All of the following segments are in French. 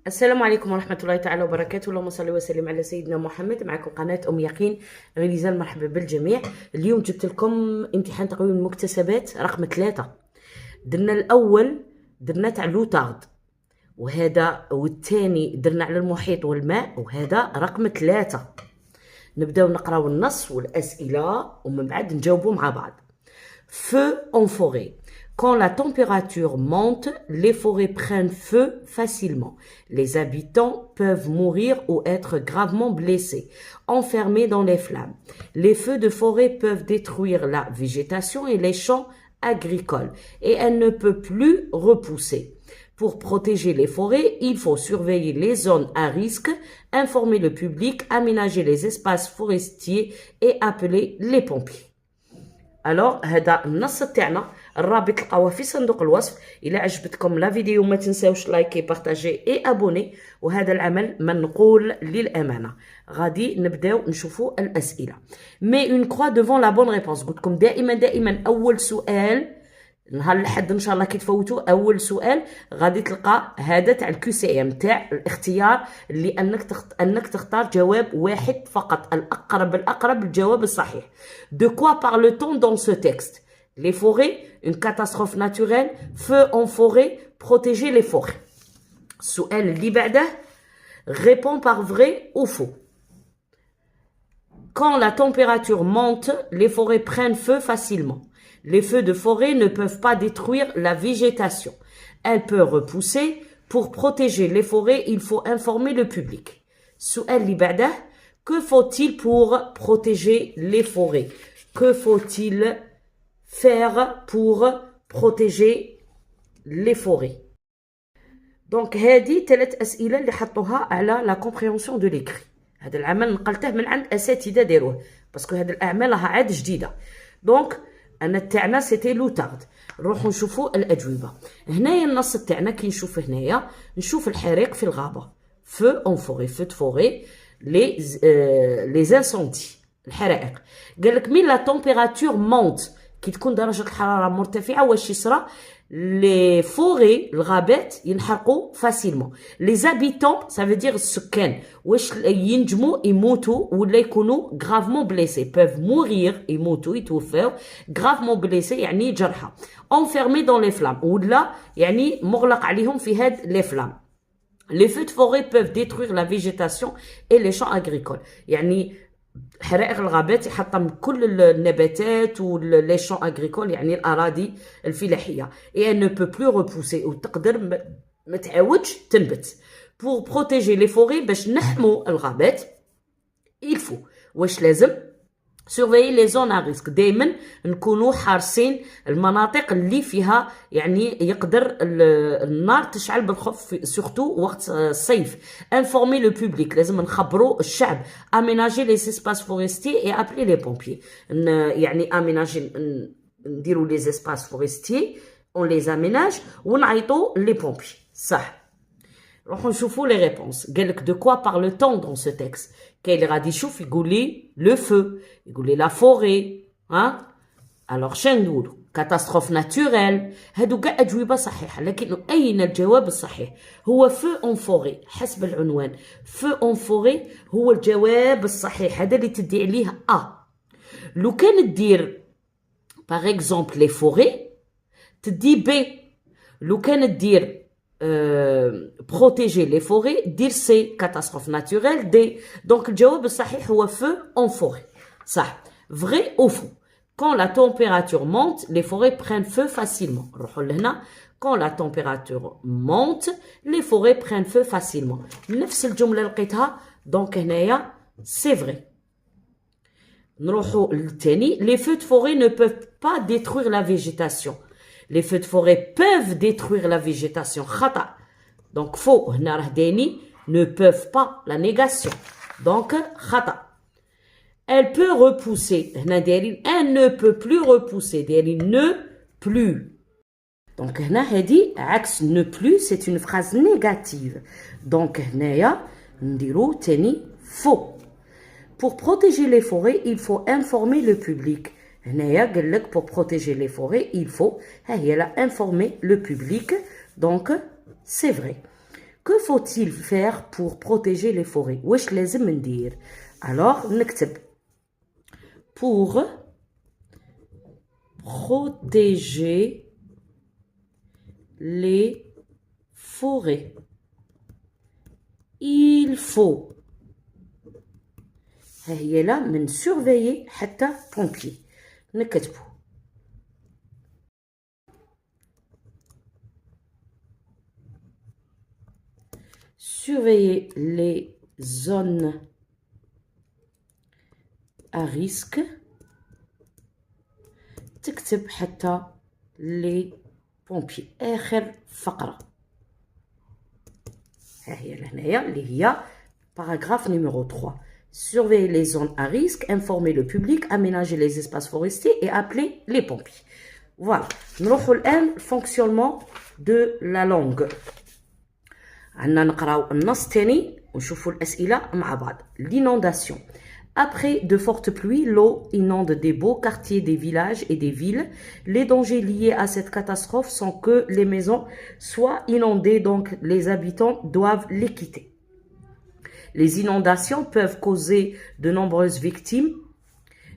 السلام عليكم ورحمة الله تعالى وبركاته. اللهم صل وسلم على سيدنا محمد. معكم قناة أم يقين غليزان، مرحبا بالجميع. اليوم جبت لكم امتحان تقويم المكتسبات رقم 3. درنا الأول درنا تاع لوتارد، وهذا والثاني درنا على المحيط والماء، وهذا رقم 3. نبداو نقراو النص والأسئلة ومن بعد نجاوبوا مع بعض. Feu en forêt. Quand la température monte, les forêts prennent feu facilement. Les habitants peuvent mourir ou être gravement blessés, enfermés dans les flammes. Les feux de forêt peuvent détruire la végétation et les champs agricoles, et elle ne peut plus repousser. Pour protéger les forêts, il faut surveiller les zones à risque, informer le public, aménager les espaces forestiers et appeler les pompiers. الوغ هذا النص تاعنا، الرابط تلقاوه في صندوق الوصف. الى عجبتكم لا فيديو ما تنساوش لايكي بارطاجي اي ابوني. وهذا العمل منقول للامانه. غادي نبداو نشوفوا الاسئله. مي اون كرو دوفون لا بون ريبونس. قلت لكم دائما اول سؤال نهار الحد ان شاء الله كي تفوتوا اول سؤال غادي تلقى هذا تاع الكيو سي ام تاع الاختيار، اللي انك تختار جواب واحد فقط، الاقرب للجواب الصحيح. De quoi parle-t-on dans ce texte? Les forêts, une catastrophe naturelle, feu en forêt, protéger les forêts. السؤال اللي بعده réponds par vrai ou faux. Quand la température monte, les forêts prennent feu facilement. Les feux de forêt ne peuvent pas détruire la végétation. Elle peut repousser. Pour protéger les forêts, il faut informer le public. السؤال اللي بعده que faut-il pour protéger les forêts? Que faut-il faire pour protéger les forêts? Donc هذه 3 أسئلة اللي حطوها على la compréhension de l'écrit. هذا العمل نقلته من عند أساتذة داروه، باسكو هذه الأعمال راها عاد جديدة. دونك أنا تاعنا سيتي لوتارد. نروحو نشوفو الأجوبة. هنايا النص تاعنا كي نشوف هنايا نشوف الحريق في الغابة. فو اون فوري، فو دو فوري، لي زانسوندي، الحرائق. قالك مين لا تمبيراتور مونت، كي تكون درجة الحرارة مرتفعة واش يصرى؟ لي فوري، الغابات ينحرقوا فاسيلمون. لي زابيتون سا فو دير السكان، واش ينجموا يموتوا ولا يكونوا غرافمون بليسي، بوف مورير، يموتوا يتوفاو، غرافمون بليسي يعني جرحى، انفيرمي دون لي فلام، ولا يعني مغلق عليهم في هاد لي فلام. Les feux de forêt peuvent détruire la végétation et les champs agricoles. يعني حرائق الغابات يحطم كل النباتات ولي شون اغريكول، يعني الاراضي الفلاحيه. et elle ne peut plus repousser، وتقدر ما تعاودش تنبت. pour protéger les forêts، باش نحموا الغابات il faut واش لازم surveiller les zones à risque، دائما نكونوا حارسين المناطق اللي فيها يعني يقدر النار تشعل بالخف، سورتو وقت الصيف. informer le public، لازم نخبروا الشعب. aménager les espaces forestiers et appeler les pompiers، يعني aménager نديروا les espaces forestiers، on les aménage ونعيطوا les pompiers. صح. نروحو نشوفوا لي ريبونس. قالك de quoi parle-t-on dans ce texte؟ كاين اللي غادي يشوف يقول لي لو فو، يقول لي لا فوري، ها الوغ شنو نقولوا؟ كاتاستروف ناتوريل. هادو كاع اجوبه صحيحه، لكن اين الجواب الصحيح؟ هو فو اون فوري حسب العنوان. فو اون فوري هو الجواب الصحيح، هذا اللي تدي عليه لو كان دير باغ اكزومبل لي فوري تدي بي. لو كان دير protéger les forêts دير سي. catastrophe naturelle دي. donc الجواب الصحيح هو feu en forêt. صح. vrai ou faux. quand la température monte les forêts prennent feu facilement. نروحوا لهنا. quand la température monte les forêts prennent feu facilement. نفس الجملة لقيتها، donc هنايا c'est vrai. نروحوا للثاني. les feux de forêt ne peuvent pas détruire la végétation. Les feux de forêt peuvent détruire la végétation. خطأ. Donc faux. هنا راه داني ne peuvent pas، la négation. Donc خطأ. Elle peut repousser. هنا دايرين elle ne peut plus repousser. دايرين ne plus. Donc هنا هذه عكس ne plus، c'est une phrase négative. Donc هنايا نديرو تاني faux. Pour protéger les forêts, il faut informer le public. هنايا قال لك pour protéger les forêts il faut، ها هي لا informer le public. donc c'est vrai. Que faut-il faire pour protéger les forêts? واش لازم ندير؟ Alors نكتب pour protéger les forêts. Il faut هي لا من surveiller حتى pompier نكتبو surveiller les zones à risque تكتب حتى les pompiers آخر فقرة ها هي لهنايا اللي هي paragraphe numéro 3 surveiller les zones à risque, informer le public, aménager les espaces forestiers et appeler les pompiers. Voilà. Nous allons le fonctionnement de la langue. عندنا نقراو النص الثاني ونشوفوا الأسئلة مع بعض. L'inondation. Après de fortes pluies, l'eau inonde des beaux quartiers des villages et des villes. Les dangers liés à cette catastrophe sont que les maisons soient inondées, donc les habitants doivent les quitter. Les inondations peuvent causer de nombreuses victimes,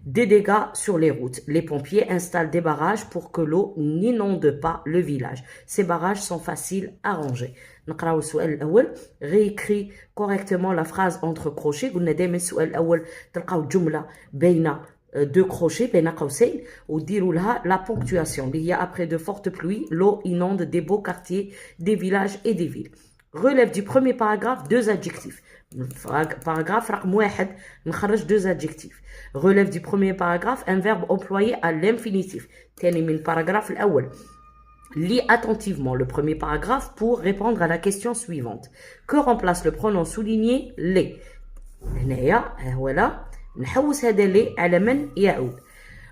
des dégâts sur les routes. Les pompiers installent des barrages pour que l'eau n'inonde pas le village. Ces barrages sont faciles à ranger. نقراو السؤال الأول réécrit correctement la phrase entre crochets. قلنا دائما السؤال الأول تلقاو جملة بين deux crochets بين قوسين وديروا لها la ponctuation اللي هي après de fortes pluies, l'eau inonde des beaux quartiers, des villages et des villes. Relève du premier paragraphe deux adjectifs. Paragraphe رقم واحد نخرج deux adjectifs. Relève du premier paragraphe un verbe employé à l'infinitif. تاني من paragraphe الأول. Lis attentivement le premier paragraphe pour répondre à la question suivante. Que remplace le pronom souligné les? هنايا voilà نحوس هذا les على من يعود.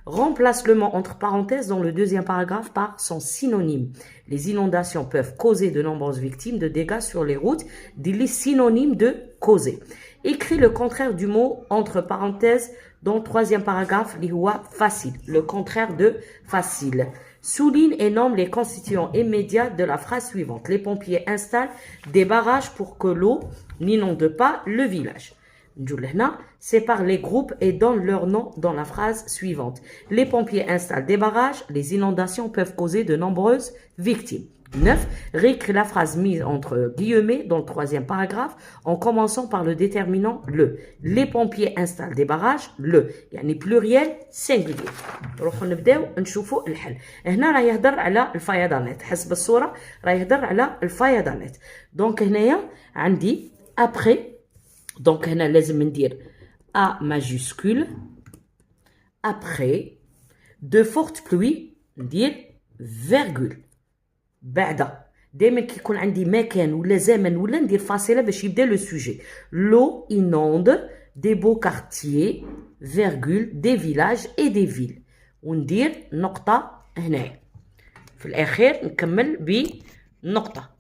Remplace le mot entre parenthèses dans le deuxième paragraphe par son synonyme. Les inondations peuvent causer de nombreuses victimes de dégâts sur les routes. Dis les synonymes de causer. Écris le contraire du mot entre parenthèses dans le troisième paragraphe, li huwa facile. Le contraire de facile. Souligne et nomme les constituants immédiats de la phrase suivante. Les pompiers installent des barrages pour que l'eau n'inonde pas le village. Sépare les groupes et donne leur nom dans la phrase suivante. Les pompiers installent des barrages, les inondations peuvent causer de nombreuses victimes. 9. Réécris la phrase mise entre guillemets dans le troisième paragraphe en commençant par le déterminant le. Les pompiers installent des barrages, le. يعني pluriel singulier. نروحوا نبداو نشوفوا الحل. هنا راه يهضر على الفيضانات. حسب الصورة راه يهضر على الفيضانات. دونك هنايا عندي après donc هنا لازم ندير A majuscule après de fortes pluies ندير virgule بعد دائما كيكون عندي مكان ولا زمن ولا ندير فاصله باش يبدا لو سوجي. L'eau inonde des beaux quartiers virgule des villages et des villes وندير نقطه هنايا في الاخير نكمل بنقطه.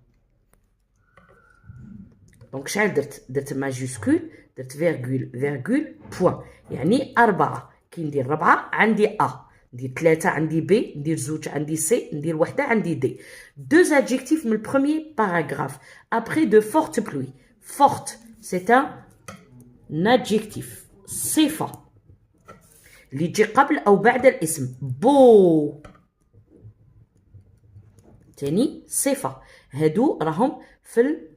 دونك شحال درت ماجيسكول درت فيرغول بوان يعني 4 كي ندير 4 عندي ا ندير 3 عندي بي ندير 2 عندي سي ندير 1 عندي دي. Deux adjectifs من البروميير باراغراف après de fortes pluies. Forte c'est un adjectif صفة اللي تجي قبل أو بعد الاسم. beau تاني صفة. هادو راهم في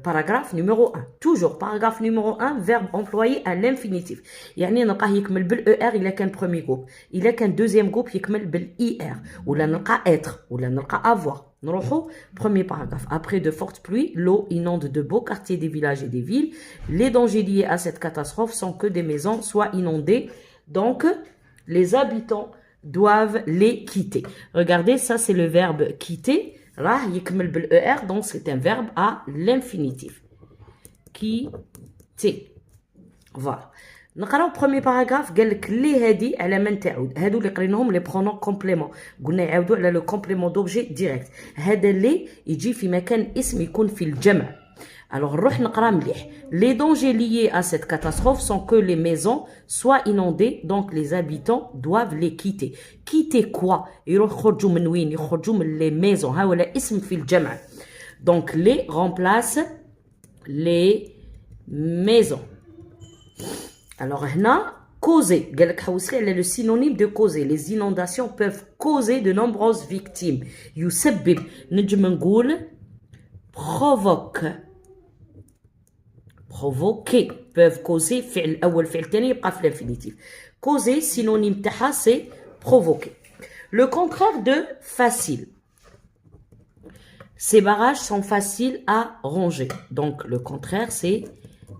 paragraphe numéro 1. Toujours paragraphe numéro 1 verbe employé à l'infinitif. يعني نلقاه يكمل بالER إلا كان premier groupe. إلا كان deuxième groupe يكمل بالER. ولا نلقى être ولا نلقى avoir. نروحو premier paragraphe. Après de fortes pluies, l'eau inonde de beaux quartiers des villages et des villes. Les dangers liés à cette catastrophe sont que des maisons soient inondées. Donc, les habitants doivent les quitter. Regardez, ça c'est le verbe quitter. راه يكمل بالER donc c'est un verbe à l'infinitif. quitter. Voilà. نقراو premier paragraphe قال لك اللي هادي على من تعود. هادو اللي قريناهم لي برونون كومبليمون. قلنا يعاودوا على لو كومبليمون دوبجي ديريكت. هذا اللي يجي في مكان اسم يكون في الجمع. Alors نروح نقرا مليح. Les dangers liés à cette catastrophe sont que les maisons soient inondées donc les habitants doivent les quitter. Quitter quoi؟ يروح يخرجوا من وين؟ يخرجوا من les maisons. ها ولا اسم في الجمع. Donc, les remplace les maisons. Alors, هنا causer. قال لك حوسي على le synonyme de causer. Les inondations peuvent causer de nombreuses victimes. يسبب نجم نقول provoque. Provoquer peuvent causer فعل أول فعل تاني يبقى في l'infinitif. Causer synonyme تاعها c'est provoquer. Le contraire de facile. Ces barrages sont faciles à ranger. Donc le contraire c'est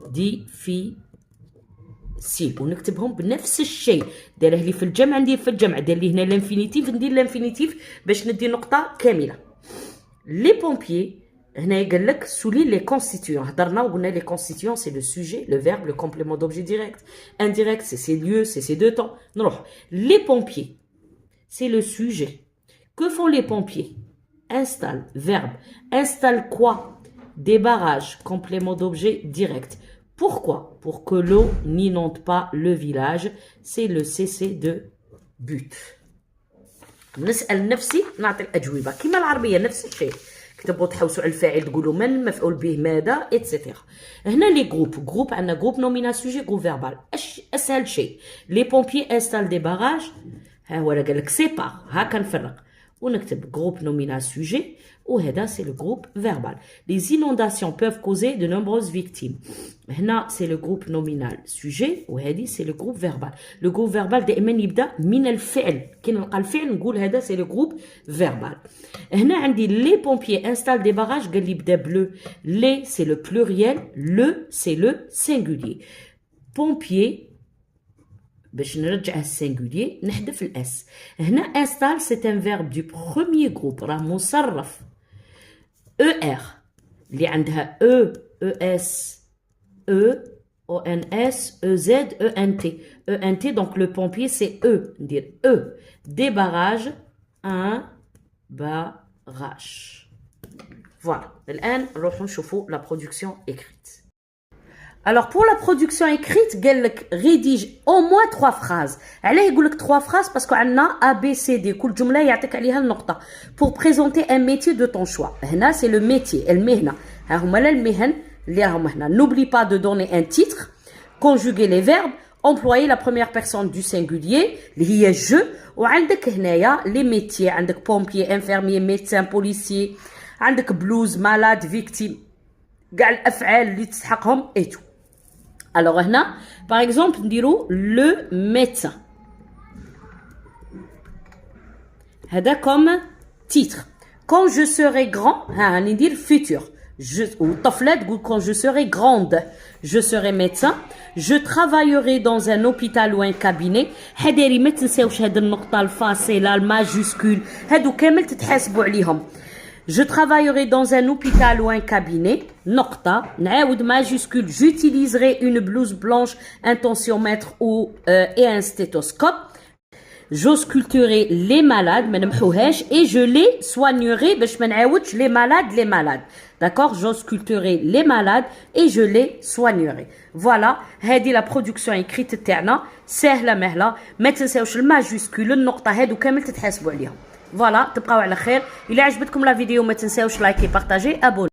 difficile. ونكتبهم بنفس الشيء. دايره لي في الجمع ندير في الجمع، داير لي هنا الانفينيتيف ندير الانفينيتيف باش ندي نقطه كامله. لي بومبيي هنا قال لك سولي لي كونستيتيون. هضرنا وقلنا لي كونستيتيون سي لو سوجي لو فيرب لو كومبليمون دوبجي ديريكت. indirect c'est ses lieux, c'est ses deux temps. نروح les pompiers c'est le sujet. Que font les pompiers? Installe, verbe. Installe quoi? Des barrages, complément d'objet direct. Pourquoi? Pour que l'eau n'inonde pas le village. C'est le cessez de but. نسأل نفسي نعطي الأجوبة كما العربية نفس الشيء. كتبوا تحوسوا على الفاعل تقولوا من، مفعول به ماذا، اتسيتيرا. هنا لي جروب عندنا جروب نومينال سوجي جروب فيربال. أسهل شيء. لي بومبيي انستال دي باراج. ها هو قال لك سيبار. هاكا نفرق ونكتب جروب نومينال سوجي وهذا c'est le groupe verbal. Les inondations peuvent causer de nombreuses victimes. هنا c'est le groupe nominal sujet وهذه c'est le groupe verbal. Le groupe verbal دائما يبدا من الفعل. كي نلقى الفعل نقول هذا c'est le groupe verbal. هنا عندي les pompiers installent des barrages قال لي بدا bleu. Les c'est le pluriel, le c'est le singulier. Pompier باش نرجعه السينغولير نحذف الاس. هنا install c'est un verbe du premier groupe راه مصرف ER اللي عندها E, ES, E, ONS, EZ, ENT. ENT donc le pompier c'est E. ندير E. Des barrages, un barrage. Voilà. الآن نروحوا نشوفوا la production écrite. Alors pour la production écrite قال لك rédige au moins 3 phrases. علاه يقول لك 3 phrases parce que عندنا A B C D كل جملة يعطيك عليها النقطة. Pour présenter un métier de ton choix. هنا c'est le métier المهنة. ها هما المهن اللي راهم هنا. N'oublie pas de donner un titre. Conjuguer les verbes. Employer la première personne du singulier اللي هي je. وعندك هنايا les métiers. عندك pompier, infirmier, médecin, policier. عندك blues, malade, victime. كاع الأفعال اللي تستحقهم et tout. Alors هنا par exemple نديرو le médecin. هذا comme titre. Quand je serai grand ها ندير futur. والطفلة تقول quand je serai grande. Je serai médecin. Je travaillerai dans un hôpital ou un cabinet. حداري ما تنساوش هاد النقطة الفاصلة الماجيسكول هادو كامل تتحاسبوا عليهم. Je travaillerai dans un hôpital ou un cabinet. نقطة. نعاود majuscule. J'utiliserai une blouse blanche, un tensiomètre et un stéthoscope. J'ausculterai les malades. ما نمحوهاش. Et je les soignerai. باش ما نعاودش les malades. D'accord? J'ausculterai les malades et je les soignerai. Voilà. هذه la production écrite تاعنا. سهلة مهلة. ما تنساوش الماجيسكول النقطة هادو كامل تتحاسبوا عليهم. فوالا تبقاو على خير. إلا عجبتكم لا فيديو ما تنساوش لايكي بارطاجي ابوني.